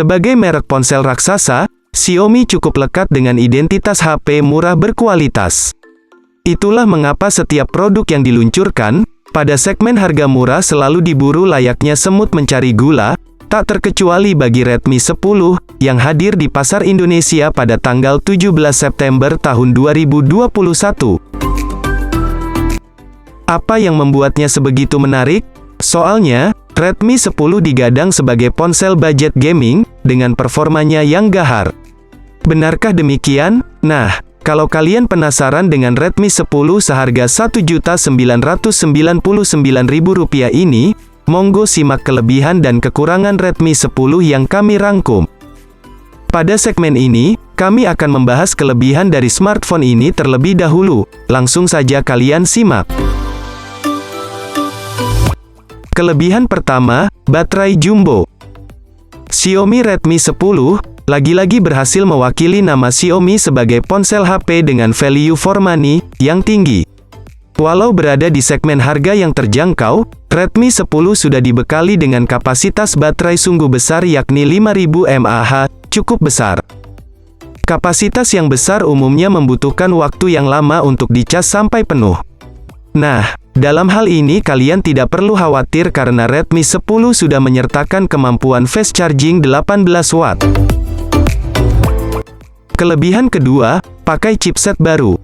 Sebagai merek ponsel raksasa, Xiaomi cukup lekat dengan identitas HP murah berkualitas. Itulah mengapa setiap produk yang diluncurkan, pada segmen harga murah selalu diburu layaknya semut mencari gula, tak terkecuali bagi Redmi 10, yang hadir di pasar Indonesia pada tanggal 17 September tahun 2021. Apa yang membuatnya sebegitu menarik? Soalnya, Redmi 10 digadang sebagai ponsel budget gaming, dengan performanya yang gahar. Benarkah demikian? Nah, kalau kalian penasaran dengan Redmi 10 seharga Rp1.999.000 ini, monggo simak kelebihan dan kekurangan Redmi 10 yang kami rangkum. Pada segmen ini, kami akan membahas kelebihan dari smartphone ini terlebih dahulu. Langsung saja kalian simak. Kelebihan pertama, baterai jumbo. Xiaomi Redmi 10 lagi-lagi berhasil mewakili nama Xiaomi sebagai ponsel HP dengan value for money yang tinggi. Walau berada di segmen harga yang terjangkau, Redmi 10 sudah dibekali dengan kapasitas baterai sungguh besar yakni 5000 mAh, cukup besar. Kapasitas yang besar umumnya membutuhkan waktu yang lama untuk dicas sampai penuh. Nah, dalam hal ini kalian tidak perlu khawatir karena Redmi 10 sudah menyertakan kemampuan fast charging 18 watt. Kelebihan kedua, pakai chipset baru.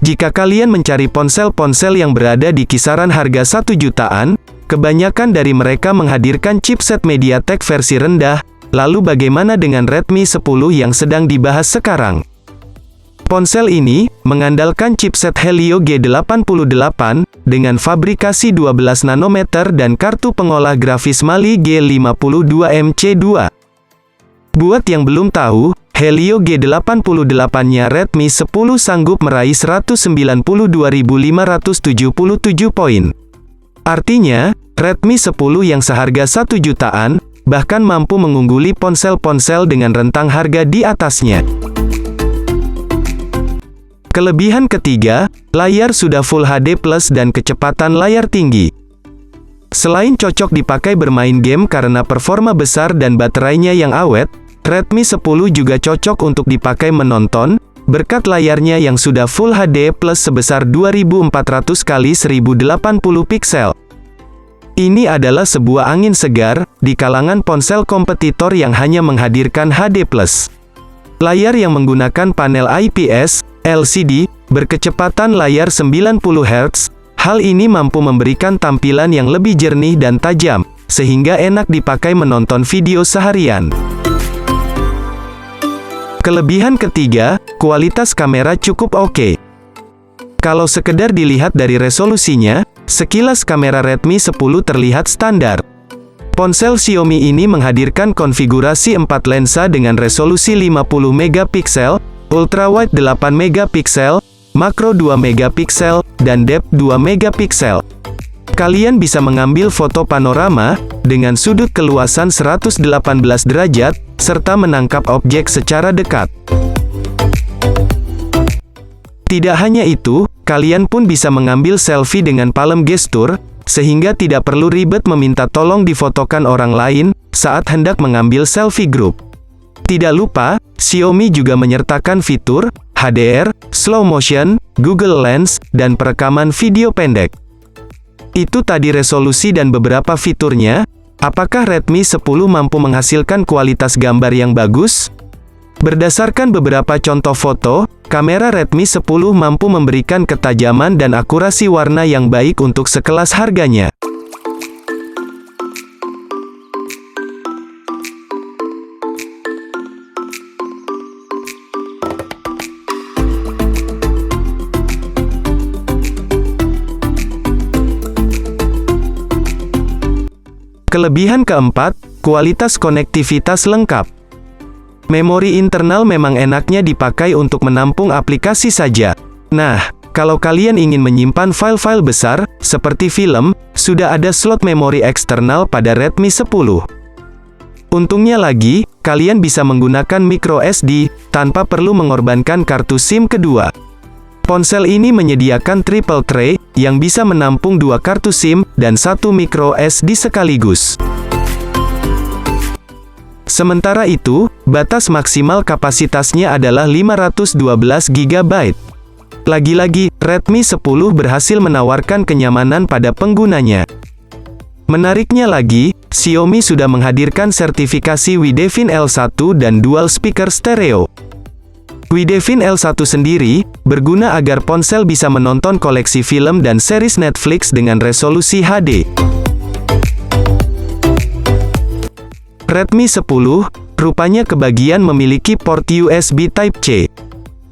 Jika kalian mencari ponsel-ponsel yang berada di kisaran harga 1 jutaan, kebanyakan dari mereka menghadirkan chipset MediaTek versi rendah, lalu bagaimana dengan Redmi 10 yang sedang dibahas sekarang? Ponsel ini mengandalkan chipset Helio G88 dengan fabrikasi 12 nanometer dan kartu pengolah grafis Mali G52MC2. Buat yang belum tahu, Helio G88-nya Redmi 10 sanggup meraih 192.577 poin. Artinya, Redmi 10 yang seharga 1 jutaan, bahkan mampu mengungguli ponsel-ponsel dengan rentang harga di atasnya. Kelebihan ketiga, layar sudah Full HD Plus dan kecepatan layar tinggi. Selain cocok dipakai bermain game karena performa besar dan baterainya yang awet, Redmi 10 juga cocok untuk dipakai menonton, berkat layarnya yang sudah Full HD Plus sebesar 2400 x 1080 piksel. Ini adalah sebuah angin segar di kalangan ponsel kompetitor yang hanya menghadirkan HD+. Layar yang menggunakan panel IPS, LCD, berkecepatan layar 90 Hz, hal ini mampu memberikan tampilan yang lebih jernih dan tajam, sehingga enak dipakai menonton video seharian. Kelebihan ketiga, kualitas kamera cukup oke. Kalau sekedar dilihat dari resolusinya, sekilas kamera Redmi 10 terlihat standar. Ponsel Xiaomi ini menghadirkan konfigurasi 4 lensa dengan resolusi 50 megapiksel, ultrawide 8 megapiksel, makro 2 megapiksel, dan depth 2 megapiksel. Kalian bisa mengambil foto panorama dengan sudut keluasan 118 derajat, serta menangkap objek secara dekat. Tidak hanya itu, kalian pun bisa mengambil selfie dengan palem gestur, sehingga tidak perlu ribet meminta tolong difotokan orang lain saat hendak mengambil selfie grup. Tidak lupa, Xiaomi juga menyertakan fitur HDR, slow motion, Google Lens, dan perekaman video pendek. Itu tadi resolusi dan beberapa fiturnya. Apakah Redmi 10 mampu menghasilkan kualitas gambar yang bagus? Berdasarkan beberapa contoh foto, kamera Redmi 10 mampu memberikan ketajaman dan akurasi warna yang baik untuk sekelas harganya. Kelebihan keempat, kualitas konektivitas lengkap. Memori internal memang enaknya dipakai untuk menampung aplikasi saja. Nah, kalau kalian ingin menyimpan file-file besar, seperti film, sudah ada slot memori eksternal pada Redmi 10. Untungnya lagi, kalian bisa menggunakan micro SD, tanpa perlu mengorbankan kartu SIM kedua. Ponsel ini menyediakan triple tray, yang bisa menampung 2 kartu SIM, dan 1 micro SD sekaligus. Sementara itu, batas maksimal kapasitasnya adalah 512 GB. Lagi-lagi, Redmi 10 berhasil menawarkan kenyamanan pada penggunanya. Menariknya lagi, Xiaomi sudah menghadirkan sertifikasi Widevin L1 dan dual speaker stereo. Widevin L1 sendiri, berguna agar ponsel bisa menonton koleksi film dan series Netflix dengan resolusi HD. Redmi 10, rupanya kebagian memiliki port USB Type-C.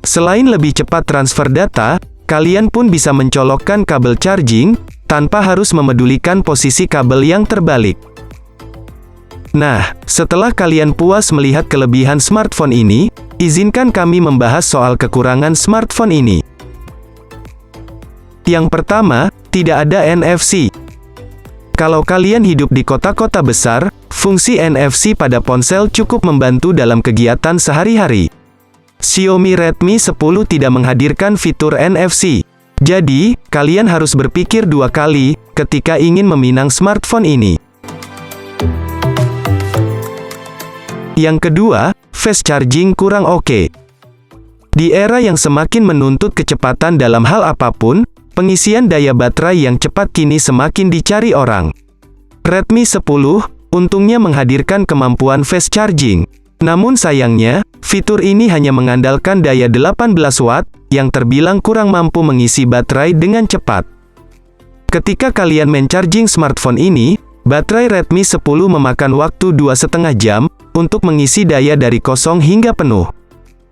Selain lebih cepat transfer data, kalian pun bisa mencolokkan kabel charging, tanpa harus memedulikan posisi kabel yang terbalik. Nah, setelah kalian puas melihat kelebihan smartphone ini, izinkan kami membahas soal kekurangan smartphone ini. Yang pertama, tidak ada NFC. Kalau kalian hidup di kota-kota besar, fungsi NFC pada ponsel cukup membantu dalam kegiatan sehari-hari. Xiaomi Redmi 10 tidak menghadirkan fitur NFC. Jadi, kalian harus berpikir dua kali ketika ingin meminang smartphone ini. Yang kedua, fast charging kurang oke. Di era yang semakin menuntut kecepatan dalam hal apapun, pengisian daya baterai yang cepat kini semakin dicari orang. Redmi 10, untungnya menghadirkan kemampuan fast charging. Namun sayangnya, fitur ini hanya mengandalkan daya 18 watt, yang terbilang kurang mampu mengisi baterai dengan cepat. Ketika kalian men-charging smartphone ini, baterai Redmi 10 memakan waktu 2,5 jam, untuk mengisi daya dari kosong hingga penuh.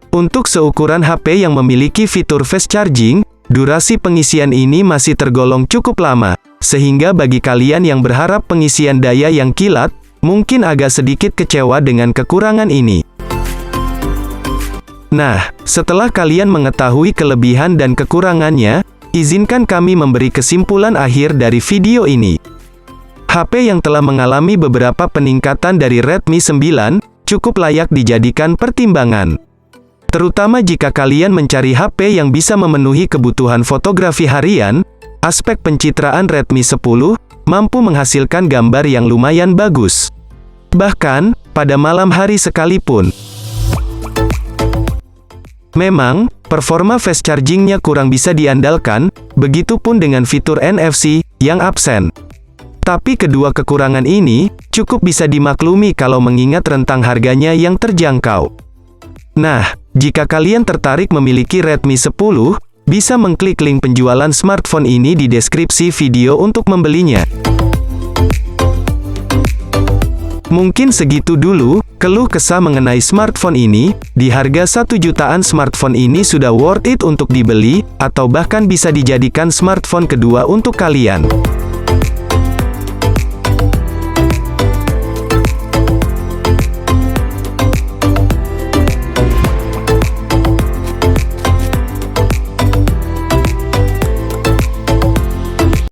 Untuk seukuran HP yang memiliki fitur fast charging, durasi pengisian ini masih tergolong cukup lama, sehingga bagi kalian yang berharap pengisian daya yang kilat, mungkin agak sedikit kecewa dengan kekurangan ini. Nah, setelah kalian mengetahui kelebihan dan kekurangannya, izinkan kami memberi kesimpulan akhir dari video ini. HP yang telah mengalami beberapa peningkatan dari Redmi 9, cukup layak dijadikan pertimbangan. Terutama jika kalian mencari HP yang bisa memenuhi kebutuhan fotografi harian, aspek pencitraan Redmi 10 mampu menghasilkan gambar yang lumayan bagus. Bahkan, pada malam hari sekalipun. Memang, performa fast chargingnya kurang bisa diandalkan, begitupun dengan fitur NFC yang absen. Tapi kedua kekurangan ini cukup bisa dimaklumi kalau mengingat rentang harganya yang terjangkau. Nah, jika kalian tertarik memiliki Redmi 10, bisa mengklik link penjualan smartphone ini di deskripsi video untuk membelinya. Mungkin segitu dulu keluh kesah mengenai smartphone ini. Di harga 1 jutaan smartphone ini sudah worth it untuk dibeli, atau bahkan bisa dijadikan smartphone kedua untuk kalian.